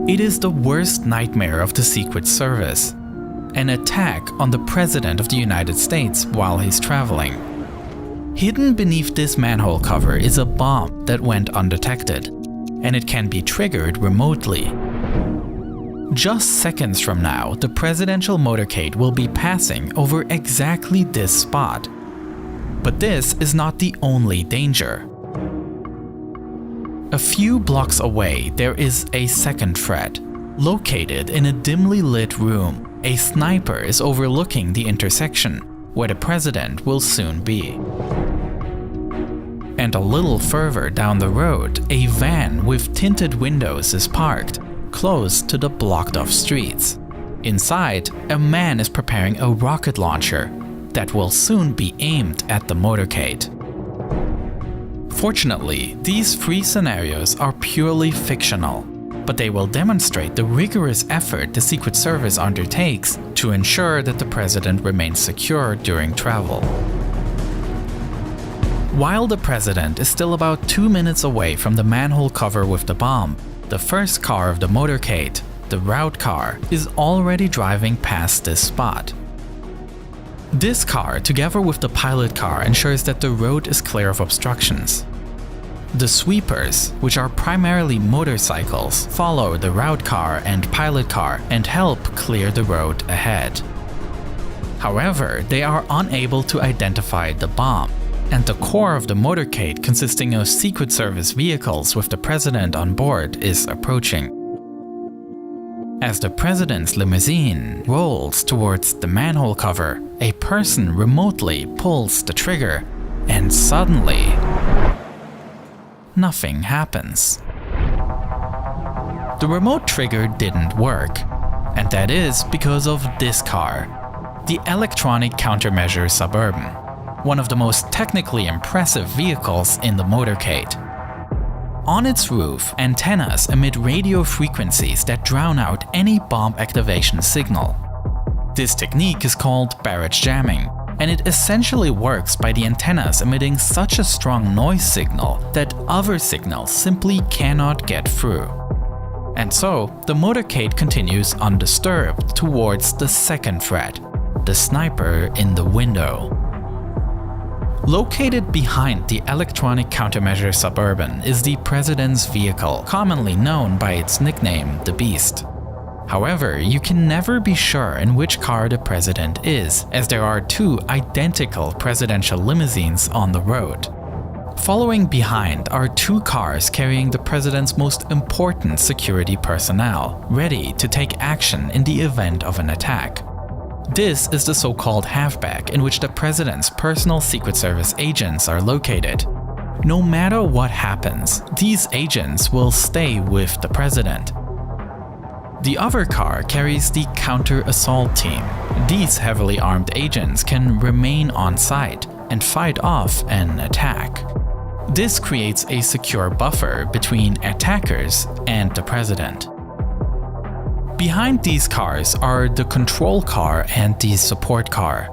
It is the worst nightmare of the Secret Service. An attack on the President of the United States while he's traveling. Hidden beneath this manhole cover is a bomb that went undetected, and it can be triggered remotely. Just seconds from now, the presidential motorcade will be passing over exactly this spot. But this is not the only danger. A few blocks away, there is a second threat. Located in a dimly lit room, a sniper is overlooking the intersection, where the president will soon be. And a little further down the road, a van with tinted windows is parked, close to the blocked-off streets. Inside, a man is preparing a rocket launcher that will soon be aimed at the motorcade. Fortunately, these three scenarios are purely fictional, but they will demonstrate the rigorous effort the Secret Service undertakes to ensure that the president remains secure during travel. While the president is still about 2 minutes away from the manhole cover with the bomb, the first car of the motorcade, the route car, is already driving past this spot. This car, together with the pilot car, ensures that the road is clear of obstructions. The sweepers, which are primarily motorcycles, follow the route car and pilot car and help clear the road ahead. However, they are unable to identify the bomb, and the core of the motorcade, consisting of Secret Service vehicles with the president on board, is approaching. As the president's limousine rolls towards the manhole cover, a person remotely pulls the trigger, and suddenly, nothing happens. The remote trigger didn't work, and that is because of this car, the Electronic Countermeasure Suburban, one of the most technically impressive vehicles in the motorcade. On its roof, antennas emit radio frequencies that drown out any bomb activation signal. This technique is called barrage jamming, and it essentially works by the antennas emitting such a strong noise signal that other signals simply cannot get through. And so, the motorcade continues undisturbed towards the second threat, the sniper in the window. Located behind the Electronic Countermeasure Suburban is the president's vehicle, commonly known by its nickname, the Beast. However, you can never be sure in which car the president is, as there are two identical presidential limousines on the road. Following behind are two cars carrying the president's most important security personnel, ready to take action in the event of an attack. This is the so-called halfback in which the president's personal Secret Service agents are located. No matter what happens, these agents will stay with the president. The other car carries the counter-assault team. These heavily armed agents can remain on site and fight off an attack. This creates a secure buffer between attackers and the president. Behind these cars are the control car and the support car.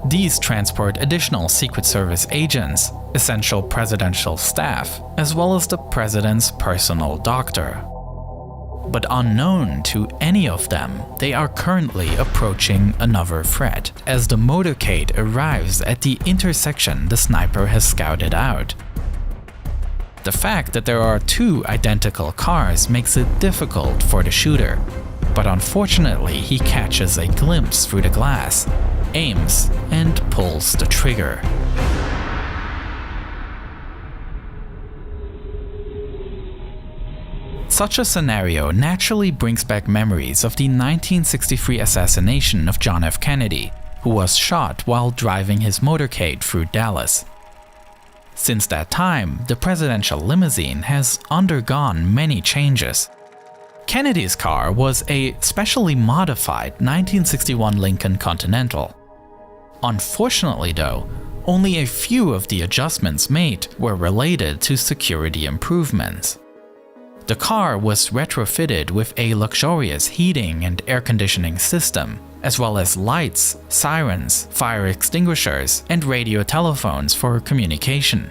These transport additional Secret Service agents, essential presidential staff, as well as the president's personal doctor. But unknown to any of them, they are currently approaching another threat, as the motorcade arrives at the intersection the sniper has scouted out. The fact that there are two identical cars makes it difficult for the shooter, but unfortunately he catches a glimpse through the glass, aims, and pulls the trigger. Such a scenario naturally brings back memories of the 1963 assassination of John F. Kennedy, who was shot while driving his motorcade through Dallas. Since that time, the presidential limousine has undergone many changes. Kennedy's car was a specially modified 1961 Lincoln Continental. Unfortunately though, only a few of the adjustments made were related to security improvements. The car was retrofitted with a luxurious heating and air conditioning system, as well as lights, sirens, fire extinguishers, and radio telephones for communication.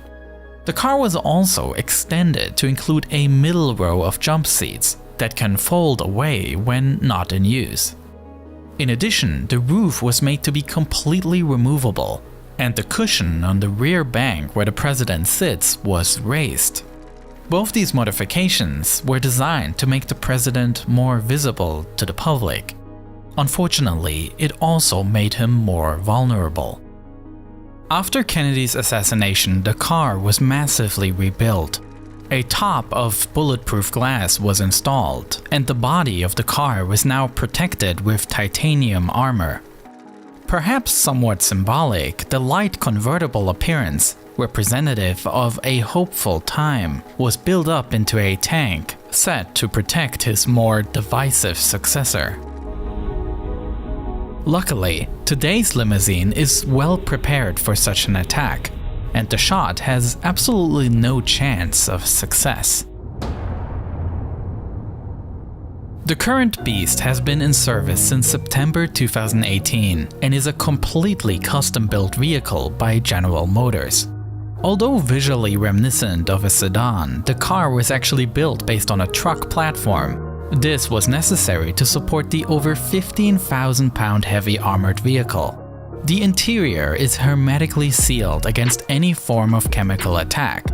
The car was also extended to include a middle row of jump seats, that can fold away when not in use. In addition, the roof was made to be completely removable, and the cushion on the rear bank where the president sits was raised. Both these modifications were designed to make the president more visible to the public. Unfortunately, it also made him more vulnerable. After Kennedy's assassination, the car was massively rebuilt. A top of bulletproof glass was installed, and the body of the car was now protected with titanium armor. Perhaps somewhat symbolic, the light convertible appearance, representative of a hopeful time, was built up into a tank, set to protect his more divisive successor. Luckily, today's limousine is well prepared for such an attack, and the shot has absolutely no chance of success. The current Beast has been in service since September 2018 and is a completely custom-built vehicle by General Motors. Although visually reminiscent of a sedan, the car was actually built based on a truck platform. This was necessary to support the over 15,000-pound heavy armored vehicle. The interior is hermetically sealed against any form of chemical attack.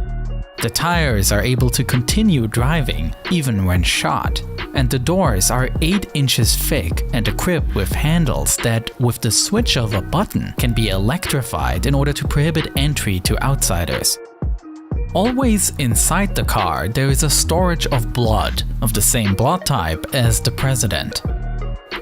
The tires are able to continue driving even when shot, and the doors are 8 inches thick and equipped with handles that, with the switch of a button, can be electrified in order to prohibit entry to outsiders. Always inside the car, there is a storage of blood of the same blood type as the president.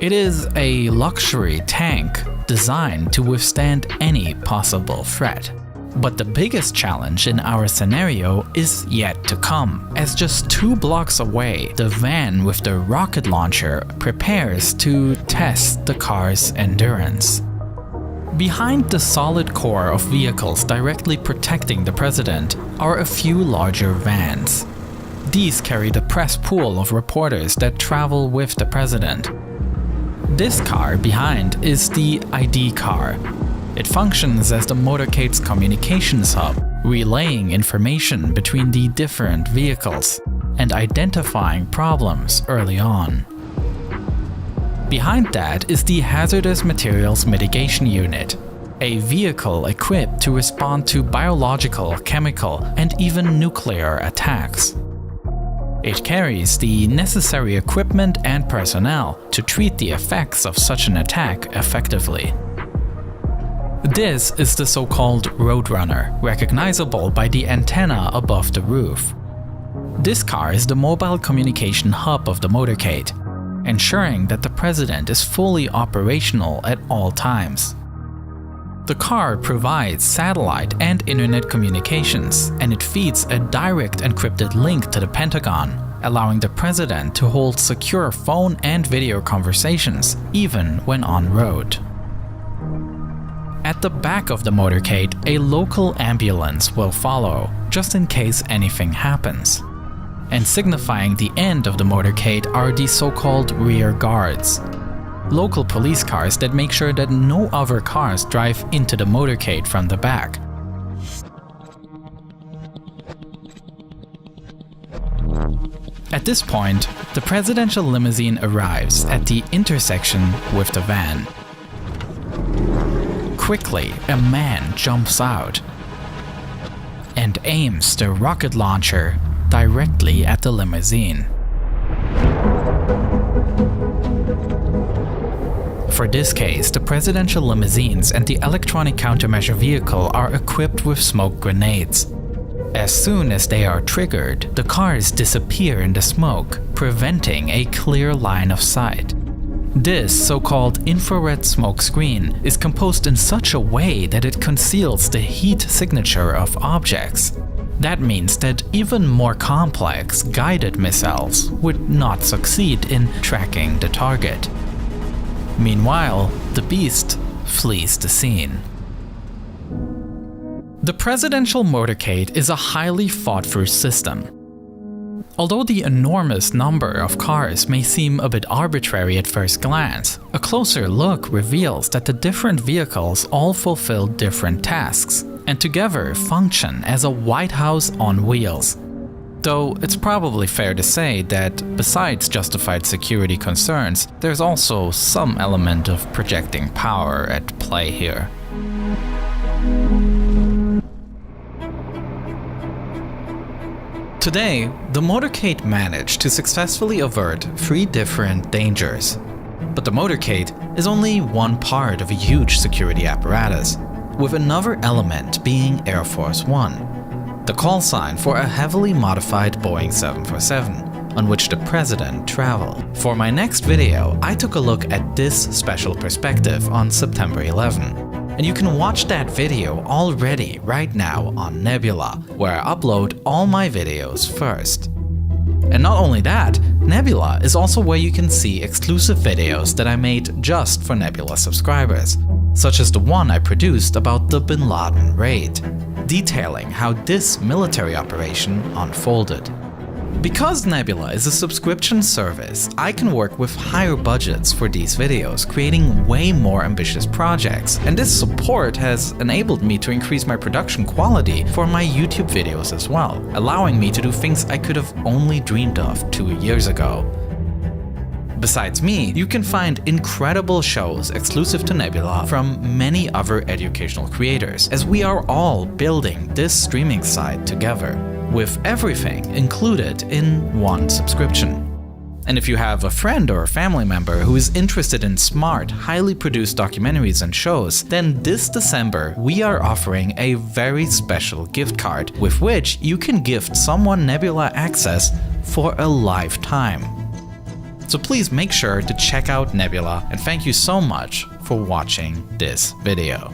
It is a luxury tank designed to withstand any possible threat. But the biggest challenge in our scenario is yet to come, as just 2 blocks away, the van with the rocket launcher prepares to test the car's endurance. Behind the solid core of vehicles directly protecting the president are a few larger vans. These carry the press pool of reporters that travel with the president. This car behind is the ID car. It functions as the motorcade's communications hub, relaying information between the different vehicles and identifying problems early on. Behind that is the Hazardous Materials Mitigation Unit, a vehicle equipped to respond to biological, chemical, and even nuclear attacks. It carries the necessary equipment and personnel to treat the effects of such an attack effectively. This is the so-called Roadrunner, recognizable by the antenna above the roof. This car is the mobile communication hub of the motorcade, ensuring that the president is fully operational at all times. The car provides satellite and internet communications, and it feeds a direct encrypted link to the Pentagon, allowing the president to hold secure phone and video conversations, even when en route. At the back of the motorcade, a local ambulance will follow, just in case anything happens. And signifying the end of the motorcade are the so-called rear guards, local police cars that make sure that no other cars drive into the motorcade from the back. At this point, the presidential limousine arrives at the intersection with the van. Quickly, a man jumps out and aims the rocket launcher directly at the limousine. For this case, the presidential limousines and the electronic countermeasure vehicle are equipped with smoke grenades. As soon as they are triggered, the cars disappear in the smoke, preventing a clear line of sight. This so-called infrared smoke screen is composed in such a way that it conceals the heat signature of objects. That means that even more complex guided missiles would not succeed in tracking the target. Meanwhile, the Beast flees the scene. The presidential motorcade is a highly thought-through system. Although the enormous number of cars may seem a bit arbitrary at first glance, a closer look reveals that the different vehicles all fulfill different tasks and together function as a White House on wheels. Though it's probably fair to say that besides justified security concerns, there's also some element of projecting power at play here. Today, the motorcade managed to successfully avert 3 different dangers. But the motorcade is only one part of a huge security apparatus, with another element being Air Force One, the call sign for a heavily modified Boeing 747, on which the president traveled. For my next video, I took a look at this special perspective on September 11. And you can watch that video already right now on Nebula, where I upload all my videos first. And not only that, Nebula is also where you can see exclusive videos that I made just for Nebula subscribers, such as the one I produced about the Bin Laden raid, detailing how this military operation unfolded. Because Nebula is a subscription service, I can work with higher budgets for these videos, creating way more ambitious projects, and this support has enabled me to increase my production quality for my YouTube videos as well, allowing me to do things I could have only dreamed of 2 years ago. Besides me, you can find incredible shows exclusive to Nebula from many other educational creators, as we are all building this streaming site together, with everything included in one subscription. And if you have a friend or a family member who is interested in smart, highly produced documentaries and shows, then this December we are offering a very special gift card with which you can gift someone Nebula access for a lifetime. So please make sure to check out Nebula, and thank you so much for watching this video.